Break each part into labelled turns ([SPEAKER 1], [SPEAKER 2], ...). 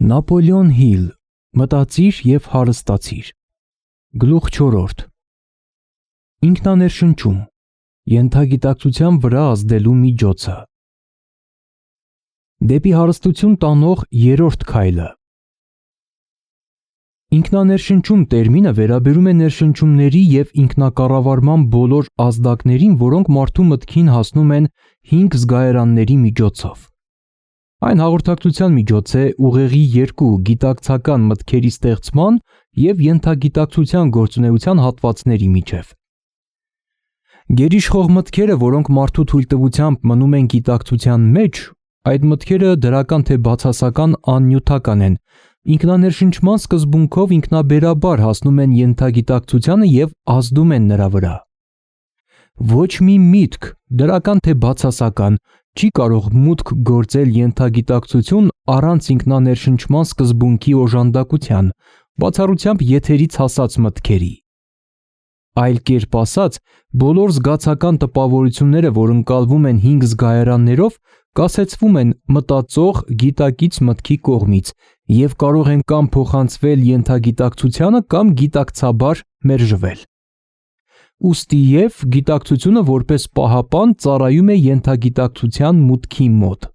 [SPEAKER 1] Նապոլեոն Հիլ, մտածիր և հարստացիր։ Գլուխ 4. Ինքնաներշնչում, ենթագիտակցության վրա ազդելու միջոցը։ Դեպի հարստություն տանող երրորդ քայլը։ Ինքնաներշնչում տերմինը վերաբերում է ներշնչումների և ինքնակառավարման բոլոր ազդակներին, որոնք մարդու մտքին հասնում են 5 զգայարանների միջոցով։ Այն հաղորդակցության միջոց է ուղեղի երկու գիտակցական մտքերի ստեղծման և ենթագիտակցության գործունեության հատվածների միջև։ Գերիշխող մտքերը, որոնք մարդու թույլտվությամբ մնում են գիտակցության մեջ, այդ մտքերը դրական թե բացասական աննյութական են, ինքնաներշնչման սկզբունքով ինքնաբերաբար հասնում են ենթագիտակցությանը և ազդում են նրա վրա։ Ոչ մի միտք, դրական թե բացասական, չի կարող մուտք գործել ենթագիտակցություն առանց ինքնաներշնչման սկզբունքի օժանդակության, բացառությամբ եթերից հասած մտքերի։ Այլ կերպ ասած, բոլոր զգացական տպավորությունները, որ ընկալվում են 5 զգայարաններով, կասեցվում են մտածող գիտակից մտքի կողմից և կարող են կամ փոխանցվել ենթագիտակցությանը կամ գիտակցաբար մերժվել։ Ուստի և գիտակցությունը որպես պահապան ծառայում է ենթագիտակցության մուտքի մոտ։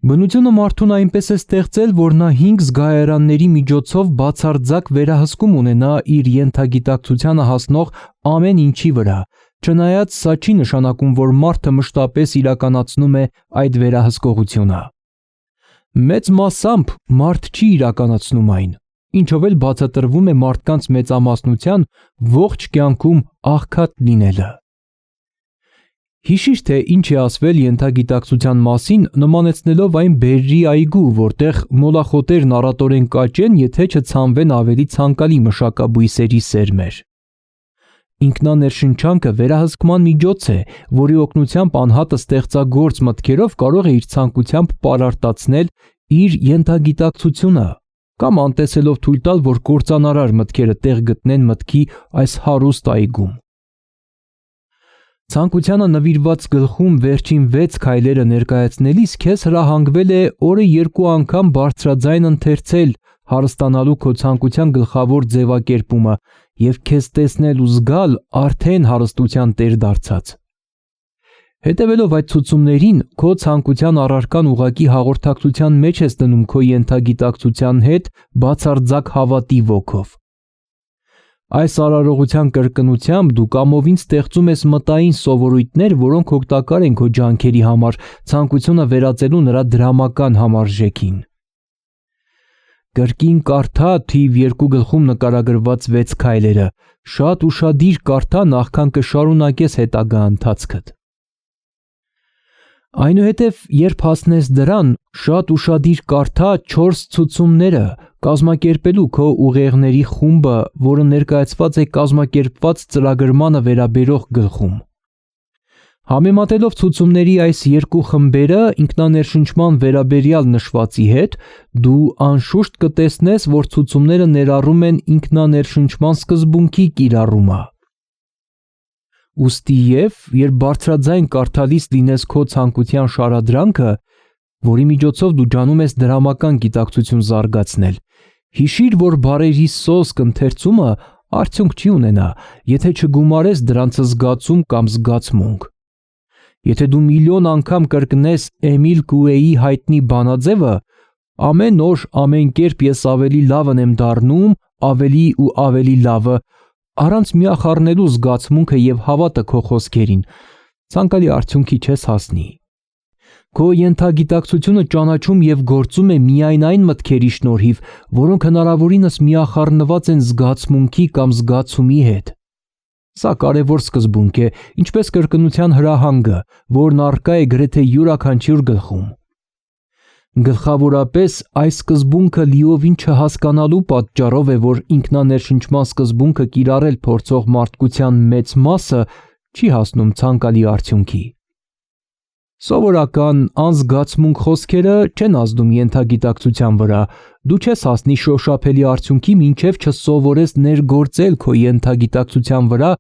[SPEAKER 1] Բնությունը մարդուն այնպես է ստեղծել, որ նա 5 զգայարանների միջոցով բացարձակ վերահսկում ունենա իր ենթագիտակցությանը հասնող ամեն ինչի վրա, չնայած սա չի նշանակում, որ մարդը մշտապես իրականացնում է այդ վերահսկողությունը։ Մեծ մասամբ մարդ չի իրականացնում այն, ինչով էլ բացատրվում է մարդկանց մեծամասնության ողջ կյանքում աղքատ լինելը։ Հիշիր, թե ինչ է ասվել ենթագիտակցության մասին, նմանեցնելով այն բերրի այգու, որտեղ մոլախոտերն առատորեն կաճեն, եթե չցանվեն ավելի ցանկալի մշակաբույսերի սերմեր։ Ինքնաներշնչանքը վերահսկման միջոց է, որի օգնությամբ անհատը ստեղծագործ մտքերով կարող է իր ցանկությամբ պարարտացնել իր ենթագիտակցությունը կամ անտեսելով թույլ տալ, որ կործանարար մտքերը տեղ գտնեն մտքի այս հարուստ այգում։ Ցանկությանը նվիրված գլխում վերջին 6 քայլերը ներկայացնելիս քեզ հրահանգվել է օրը 2 անգամ բարձրաձայն ընթերցել հարստանալու քո ցանկության գլխավոր ձևակերպումը և քեզ տեսնել ու զգալ արդեն հարստության տեր դարձած։ Հետևելով այդ ցուցումներին, քո ցանկության առարկան ուղղակի հաղորդակցության մեջ ես դնում քո ենթագիտակցության հետ բացարձակ հավատի ոգով։ Այս արարողության կրկնությամբ դու կամովին ստեղծում ես մտային սովորույթներ, որոնք օգտակար են քո ջանքերի համար, ցանկությունը վերածելու նրա դրամական համարժեքին։ Կրկին կարդա թիվ 2 գլխում նկարագրված 6 քայլերը, շատ ուշադիր կարդա, նախքան կշարունակես հետագա ընթացքդ։ Այնուհետև, երբ հասնես դրան, շատ ուշադիր կարդա 4 ցուցումները, կազմակերպելու քո ուղեղների խումբը, որը ներկայացված է կազմակերպված ծրագրմանը վերաբերող գլխում։ Համեմատելով ցուցումների այս 2 խմբերը ինքնաներշնչման վերաբերյալ նշվածի հետ, դու անշուշտ կտեսնես, որ ցուցումները ներառում են ինքնաներշնչման սկզբունքի կիրառումը։ Ուստի և, երբ բարձրաձայն կարդալիս լինես քո ցանկության շարադրանքը, որի միջոցով դու ջանում ես դրամական գիտակցություն զարգացնել, հիշիր, որ բառերի սոսկ ընթերցումը արդյունք չի ունենա, եթե չգումարես դրանց զգացում կամ զգացմունք։ Եթե դու միլիոն անգամ կրկնես Էմիլ Կուեի հայտնի բանաձևը «Ամեն օր, ամեն կերպ ես ավելի լավն եմ դառնում, ավելի ու ավելի լավը», առանց միախառնելու զգացմունքը և հավատը քո խոսքերին, ցանկալի արդյունքի չես հասնի։ Քո ենթագիտակցությունը ճանաչում և գործում է միայն այն մտքերի շնորհիվ, որոնք հնարավորինս միախառնված են զգացմունքի կամ զգացումի հետ։ Սա կարևոր սկզբունք է, ինչպես կրկնության հրահանգը, որն առկա է գրեթե յուրաքանչյուր գլխում։ Գլխավորապես այս սկզբունքը լիովին չհասկանալու պատճառով է, որ ինքնաներշնչման սկզբունքը կիրառել փորձող մարդկության մեծ մասը չի հասնում ցանկալի արդյունքի։ Սովորական անզգացմունք խոսքերը չեն ազդում ենթագիտակցության վրա, դու չես հասնի շոշափելի արդյունքի, մինչև չսովորես ներգործել քո ենթագիտակցության վրա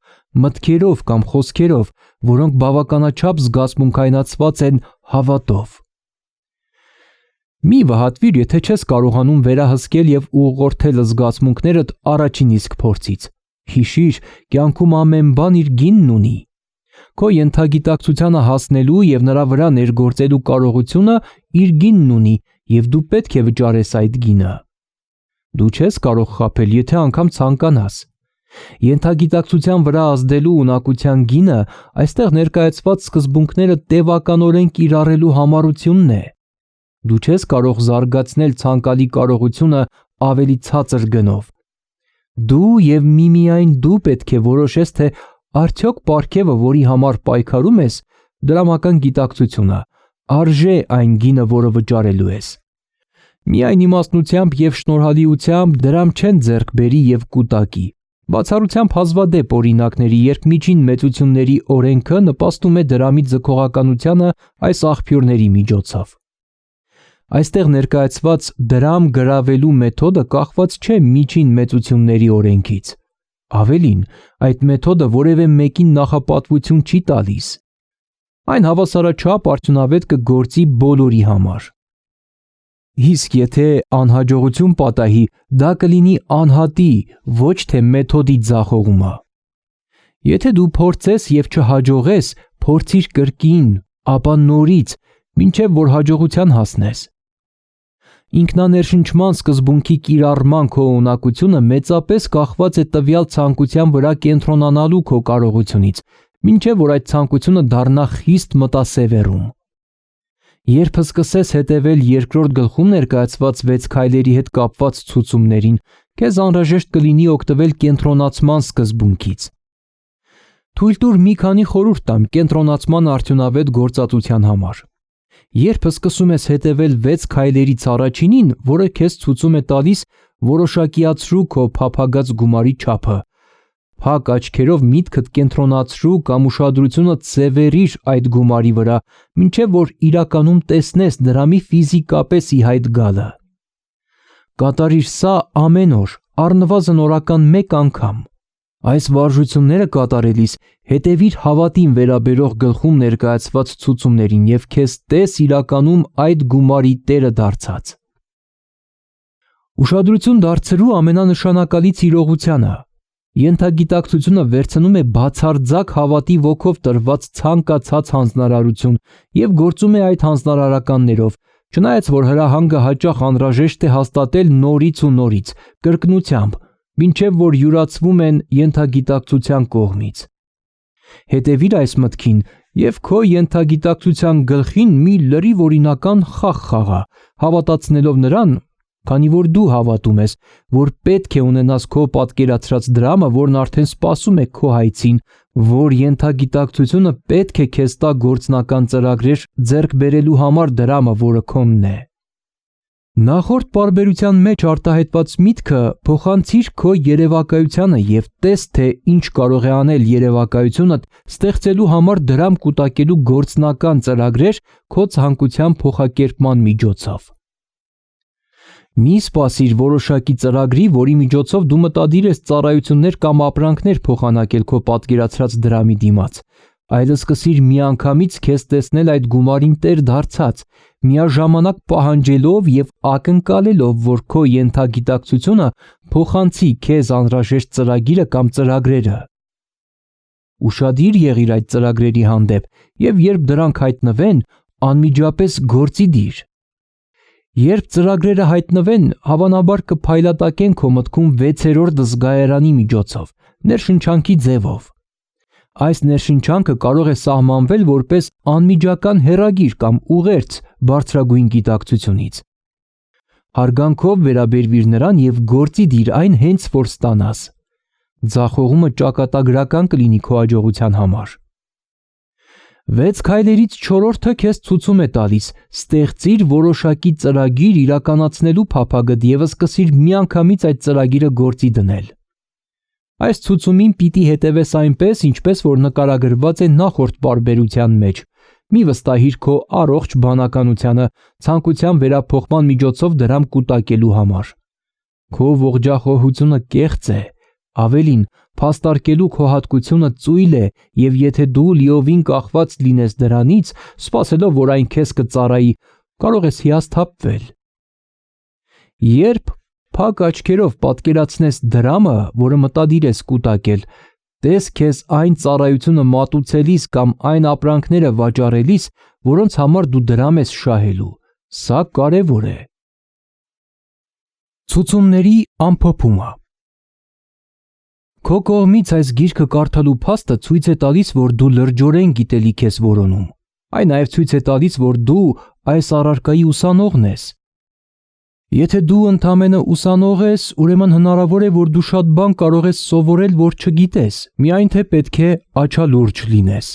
[SPEAKER 1] մտքերով կամ խոսքերով, որոնք բավականաչափ զգացմունքայնացված են հավատով։ Մի վհատվիր, եթե չես կարողանում վերահսկել եւ ուղղորդել զգացմունքներդ առաջին իսկ փորձից։ Հիշիր, կյանքում ամեն բան իր գինն ունի։ Քո ենթագիտակցությանը հասնելու եւ նրա վրա ներգործելու կարողությունը իր գինն ունի եւ դու պետք է վճարես այդ գինը։ Դու չես կարող խաբել, եթե անգամ ցանկանաս։ Ենթագիտակցության վրա ազդելու ունակության գինը այստեղ ներկայացված սկզբունքները տևականորեն կիրառելու համառությունն է։ Դու չես կարող զարգացնել ցանկալի կարողությունը ավելի ցածր գնով։ Դու եւ միմիայն դու պետք է որոշես, թե արդյոք պարգևը, որի համար պայքարում ես, դրամական գիտակցությունը, արժե այն գինը, որը վճարելու ես։ Միայն իմաստնությամբ եւ շնորհալիությամբ դրամ չեն ձեռք բերի եւ կուտակի։ Բացառությամբ հազվադեպ օրինակների, երբ միջին մեծությունների օրենքը նպաստում է դրամի ձգողականությանը այս աղբյուրների միջոցով։ Այստեղ ներկայացված դրամ գրավելու մեթոդը կախված չէ միջին մեծությունների օրենքից։ Ավելին, այդ մեթոդը որևէ մեկին նախապատվություն չի տալիս։ Այն հավասարաչափ արդյունավետ կգործի բոլորի համար։ Իսկ եթե անհաջողություն պատահի, դա կլինի անհատի, ոչ թե մեթոդի ձախողումը։ Եթե դու փորձես եւ չհաջողես, փորձիր կրկին, ապա նորից, մինչև որ հաջողության հասնես։ Ինքնաներշնչման սկզբունքի կիրառման քո ունակությունը մեծապես կախված է տվյալ ցանկության վրա կենտրոնանալու քո կարողությունից, մինչև որ այդ ցանկությունը դառնա խիստ մտասևեռում։ Երբ սկսես հետևել երկրորդ գլխում ներկայացված 6 քայլերի հետ կապված ցուցումներին, քեզ անհրաժեշտ կլինի օգտվել կենտրոնացման սկզբունքից։ Թույլ տուր մի քանի խորհուրդ տամ կենտրոնացման արդյունավետ գործածության համար։ Երբ սկսում ես հետևել 6 քայլերից առաջինին, որը քեզ ցույց է տալիս, որոշակիացրու քո փափագած գումարի չափը։ Փակ աչքերով միտքդ կենտրոնացրու կամ ուշադրությունդ սևեռիր այդ գումարի վրա, մինչև որ իրականում տեսնես դրամի ֆիզիկապես ի հայտ գալը։ Կատարիր սա ամեն օր, առնվազն օրական 1 անգամ։ Այս վարժությունները կատարելիս հետևիր հավատին վերաբերող գլխում ներկայացված ցուցումներին եւ քեզ տես իրականում այդ գումարի տերը դարձած։ Ուշադրություն դարձրու ամենանշանակալից իրողությանը։ Ենթագիտակցությունը վերցնում է բացարձակ հավատի ոգով տրված ցանկացած հանձնարարություն եւ գործում է այդ հանձնարարականներով, չնայած որ հրահանգը հաճախ անհրաժեշտ է հաստատել նորից ու նորից, կրկնությամբ, մինչև որ յուրացվում են ենթագիտակցության կողմից։ Հետևիր այս մտքին եւ քո ենթագիտակցության գլխին մի լրիվ օրինական խաղ խաղա, հավատացնելով նրան, քանի որ դու հավատում ես, որ պետք է ունենաս քո պատկերացրած դրամը, որն արդեն սպասում է քո հայցին, որ ենթագիտակցությունը պետք է քեզ տա գործնական ծրագրեր ձեռք բերելու համար դրամը, որը քոնն է։ Նախորդ պարբերության մեջ արտահայտված միտքը փոխանցիր քո երևակայությանը եւ տես, թե ինչ կարող է անել երևակայությունդ ստեղծելու համար դրամ կուտակելու գործնական ծրագրեր քո ցանկության փոխակերպման միջոցով։ Մի սպասիր որոշակի ծրագրի, որի միջոցով դու մտադիր ես ծառայություններ կամ ապրանքներ փոխանակել քո պատկերացրած դրամի դիմաց, այլ սկսիր միանգամից քեզ տեսնել այդ գումարին տեր դարձած, միաժամանակ պահանջելով եւ ակնկալելով, որ քո ենթագիտակցությունը փոխանցի քեզ անհրաժեշտ ծրագիրը կամ ծրագրերը։ Ուշադիր եղիր այդ ծրագրերի հանդեպ եւ երբ դրանք հայտնվեն, անմիջապես գործի դիր։ Երբ ծրագրերը հայտնվեն, հավանաբար կփայլատակեն քո մտքում 6-րդ զգայարանի միջոցով, ներշնչանքի ձևով։ Այս ներշնչանքը կարող է սահմանվել որպես անմիջական հեռագիր կամ ուղերձ բարձրագույն գիտակցությունից։ Հարգանքով վերաբերվիր նրան եւ գործի դիր այն հենց որ ստանաս։ Ձախողումը ճակատագրական կլինի քո հաջողության համար։ 6 քայլերից 4-րդը քեզ ցույց է տալիս, ստեղծիր որոշակի ծրագիր իրականացնելու փափագդ եւ սկսիր միանգամից այդ ծրագիրը գործի դնել։ Այս ցուցումին պիտի հետևես այնպես, ինչպես որ նկարագրված է նախորդ պարբերության մեջ։ Մի վստահիր քո առողջ բանականությանը ցանկության վերափոխման միջոցով դրամ կուտակելու համար։ Քո ողջախոհությունը կեղծ է, ավելին, փաստարկելու քո հատկությունը ծույլ է եւ եթե դու լիովին կախված լինես դրանից, սպասելով որ այն քեզ կծառայի, կարող ես հիասթափվել։ Երբ փակ աչքերով պատկերացնես դրամը, որը մտադիր ես կուտակել, տես քեզ այն ծառայությունը մատուցելիս կամ այն ապրանքները վաճառելիս, որոնց համար դու դրամ ես շահելու։ Սա կարևոր է։ Ցուցումների ամփոփումը։ Քո կողմից այս գիրքը կարդալու փաստը ցույց է տալիս, որ դու լրջորեն գիտելիք ես որոնում։ Այն նաև ցույց է տալիս, որ դու այս առարկայի ուսանողն ես։ Եթե դու ընդամենը ուսանող ես, ուրեմն հնարավոր է, որ դու շատ բան կարող ես սովորել, որ չգիտես, միայն թե պետք է աչալուրջ լինես։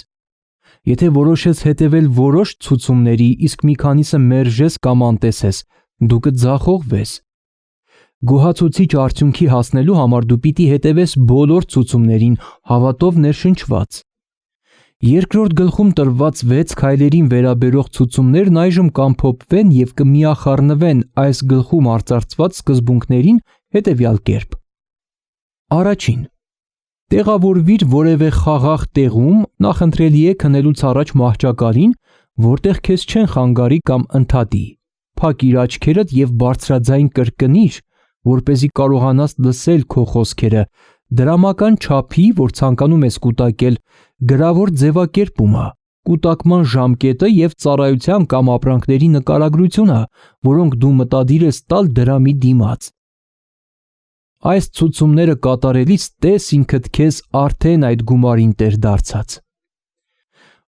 [SPEAKER 1] Եթե որոշես հետևել որոշ ցուցումների, իսկ մի քանիսը մերժես կամ անտեսես, դու կձախողվես։ Գոհացուցիչ արդյունքի հասնելու համար դու պիտի հետևես բոլոր ցուցումներին, հավատով ներշնչված։ Երկրորդ գլխում տրված 6 քայլերին վերաբերող ցուցումներն այժմ կամփոփվեն եւ կմիախառնվեն այս գլխում արծարծված սկզբունքներին հետևյալ կերպ։ Առաջին. տեղավորվիր որևէ խաղաղ տեղում, նախընտրելի է քնելուց առաջ մահճակալին, որտեղ քեզ չեն խանգարի կամ ընդհատի։ Փակիր աչքերդ եւ բարձրաձայն կրկնիր, որպեսզի կարողանաս լսել քո խոսքերը, դրամական չափի, որ ցանկանում ես կուտակել, գրավոր ձևակերպումը, կուտակման ժամկետը եւ ծառայության կամ ապրանքների նկարագրությունը, որոնք դու մտադիր ես տալ դրամի դիմաց։ Այս ցուցումները կատարելիս տես ինքդ քեզ արդեն այդ գումարին տեր դարձած։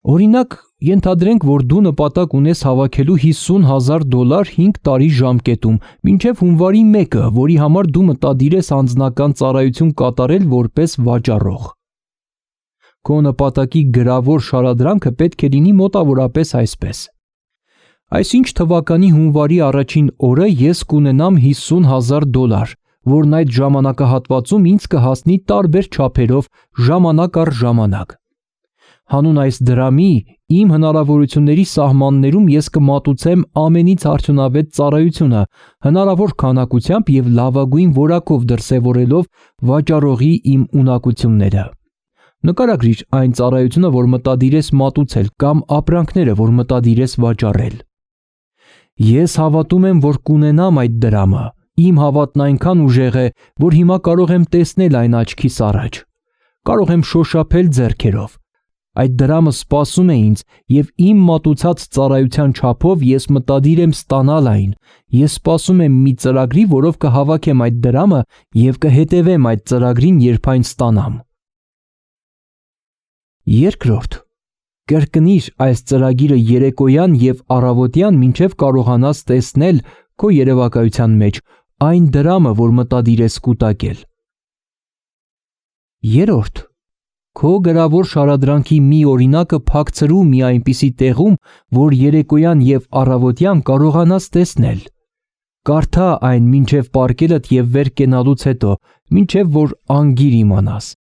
[SPEAKER 1] Օրինակ, ենթադրենք, որ դու նպատակ ունես հավաքելու $50,000 5 տարի ժամկետում, մինչև հունվարի 1-ը, որի համար դու մտադիր ես անձնական ծառայություն կատարել որպես վաճառող։ Քո նպատակի գրավոր շարադրանքը պետք է լինի մոտավորապես այսպես. Այսինչ թվականի հունվարի առաջին օրը ես կունենամ $50,000, որն այդ ժամանակահատվածում ինձ կհասնի տարբեր չափերով ժամանակ առ ժամանակ։ Հանուն այս դրամի, իմ հնարավորությունների սահմաններում ես կմատուցեմ ամենից արդյունավետ ծառայությունը, հնարավոր քանակությամբ եւ լավագույն որակով դրսևորելով վաճառողի իմ ունակությունները։ Նկարագրիր այն ծառայությունը, որ մտադիր ես մատուցել, կամ ապրանքները, որ մտադիր ես վաճառել։ Ես հավատում եմ, որ կունենամ այդ դրամը։ Իմ հավատն այնքան ուժեղ է, որ հիմա կարող եմ տեսնել այն աչքիս առաջ։ Կարող եմ շոշափել ձեռքերով։ Այդ դրամը սպասում է ինձ եւ իմ մատուցած ծառայության չափով ես մտադիր եմ ստանալ այն։ Ես սպասում եմ մի ծրագրի, որով կհավաքեմ այդ դրամը եւ կհետևեմ այդ ծրագրին, երբ այն ստանամ։ Երկրորդ. կրկնիր այս ծրագիրը երեկոյան եւ առավոտյան, մինչեւ կարողանաս տեսնել քո երևակայության մեջ այն դրամը, որ մտադիր ես կուտակել։ Երրորդ. քո գրավոր շարադրանքի մի օրինակը փակցրու մի այնպիսի տեղում, որ երեկոյան եւ առավոտյան կարողանաս տեսնել։ Կարդա այն մինչև պառկելդ եւ վեր կենալուց հետո, մինչև որ անգիր իմանաս։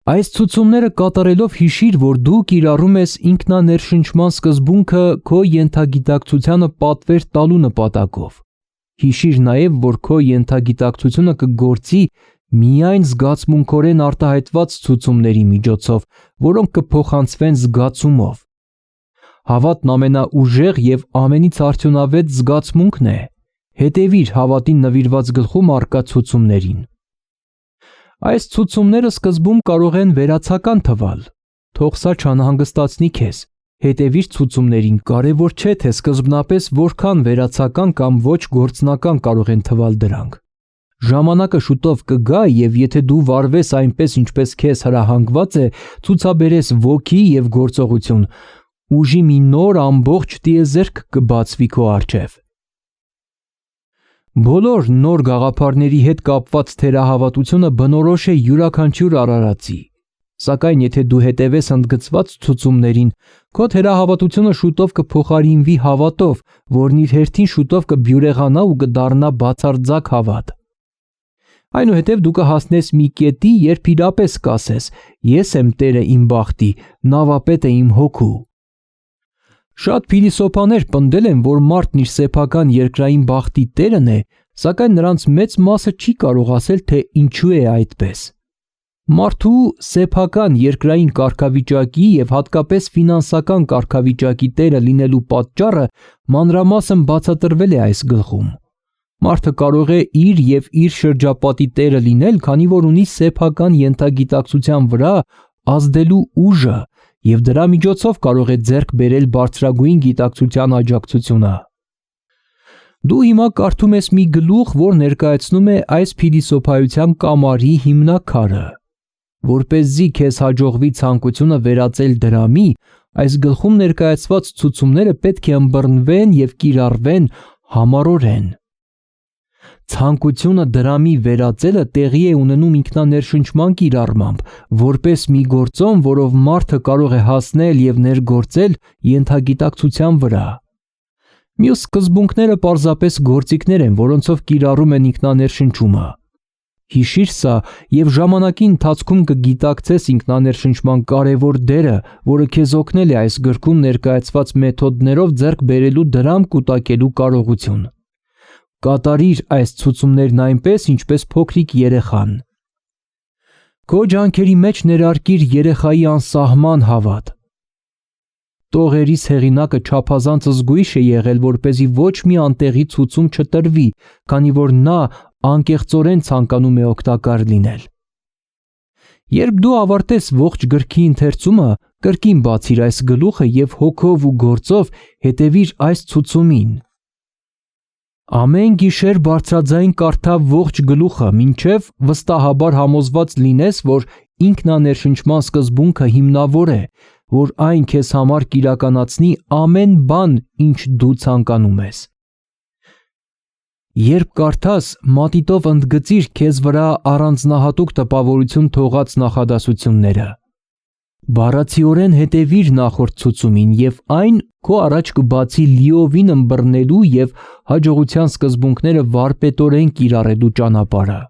[SPEAKER 1] Այս ցուցումները կատարելով հիշիր, որ դու կիրառում ես ինքնաներշնչման սկզբունքը քո ենթագիտակցությանը պատվեր տալու նպատակով։ Հիշիր նաև, որ քո ենթագիտակցությունը կգործի միայն զգացմունքորեն արտահայտված ցուցումների միջոցով, որոնք կփոխանցվեն զգացումով։ Հավատն ամենաուժեղ եւ ամենից արդյունավետ զգացմունքն է։ Հետևիր հավատին նվիրված գլխում առկա ցուցումներին։ Այս ցուցումները սկզբում կարող են վերացական թվալ։ Թող սա չանհանգստացնի քեզ։ Հետևիր ցուցումներին, կարևոր չէ թե սկզբնապես որքան վերացական կամ ոչ գործնական կարող են թվալ դրանք։ Ժամանակը շուտով կգա եւ եթե դու վարվես այնպես, ինչպես քեզ հրահանգված է, ցուցաբերես ոգի եւ գործողություն, ուժի մի նոր ամբողջ տիեզերք կբացվի քո առջև։ Բոլոր նոր գաղափարների հետ կապված թերահավատությունը բնորոշ է յուրաքանչյուր արարածի։ Սակայն եթե դու հետևես ընդգծված ցուցումներին, քո թերահավատությունը շուտով կփոխարինվի հավատով, որն իր հերթին շուտով կբյուրեղանա ու կդառնա բացարձակ հավատ։ Այնուհետև դու կհասնես մի կետի, երբ իրապես կասես. ես եմ տերը իմ բախտի, նավապետը իմ հոգու։ Շատ փիլիսոփաներ պնդել են, որ մարդն իր սեփական երկրային բախտի տերն է, սակայն նրանց մեծ մասը չի կարող ասել, թե ինչու է այդպես։ Մարդու սեփական երկրային կարգավիճակի եւ հատկապես ֆինանսական կարգավիճակի տերը լինելու պատճառը մանրամասն բացատրվել է այս գլխում։ Մարդը կարող է իր եւ իր շրջապատի տերը լինել, քանի որ ունի սեփական ենթագիտակցության վրա ազդելու ուժը եւ դրա միջոցով կարող է ձեռք բերել բարձրագույն գիտակցության աջակցությունը։ Դու հիմա կարդում ես մի գլուխ, որ ներկայացնում է այս փիլիսոփայության կամարի հիմնաքարը։ Որպեսզի քեզ հաջողվի ցանկությունը վերածել դրամի, այս գլխում ներկայացված ցուցումները պետք է ըմբռնվեն եւ կիրառվեն համառորեն։ Ցանկությունը դրամի վերածելը տեղի է ունենում ինքնաներշնչման կիրառմամբ, որպես մի գործոն, որով մարդը կարող է հասնել եւ ներգործել ենթագիտակցության վրա։ Մյուս սկզբունքները պարզապես գործիքներ են, որոնցով կիրառում են ինքնաներշնչումը։ Հիշիր սա եւ ժամանակի ընթացքում կգիտակցես ինքնաներշնչման կարևոր դերը, որը քեզ օգնել է այս գրքում ներկայացված մեթոդներով ձեռք բերելու դրամ կուտակելու կարողություն։ Կատարիր այս ցուցումներն այնպես, ինչպես փոքրիկ երեխան։ Քո ջանքերի մեջ ներարկիր երեխայի անսահման հավատ։ Տողերիս հեղինակը չափազանց զգույշ է եղել, որպեսզի ոչ մի անտեղի ցուցում չտրվի, քանի որ նա անկեղծորեն ցանկանում է օգտակար լինել։ Երբ դու ավարտես ողջ գրքի ընթերցումը, կրկին բացիր այս գլուխը եւ հոգով ու գործով հետևիր այս ցուցումին։ Ամեն գիշեր բարձրաձայն կարդա ողջ գլուխը, մինչև վստահաբար համոզված լինես, որ ինքնաներշնչման սկզբունքը հիմնավոր է, որ այն քեզ համար կիրականացնի ամեն բան, ինչ դու ցանկանում ես։ Երբ կարդաս, մատիտով ընդգծիր քեզ վրա առանձնահատուկ տպավորություն թողած նախադասությունները։ Բառացիորեն հետևիր նախորդ ցուցումին եւ այն քո առաջ կբացի լիովին ըմբռնելու եւ հաջողության սկզբունքները վարպետորեն կիրառելու ճանապարհը։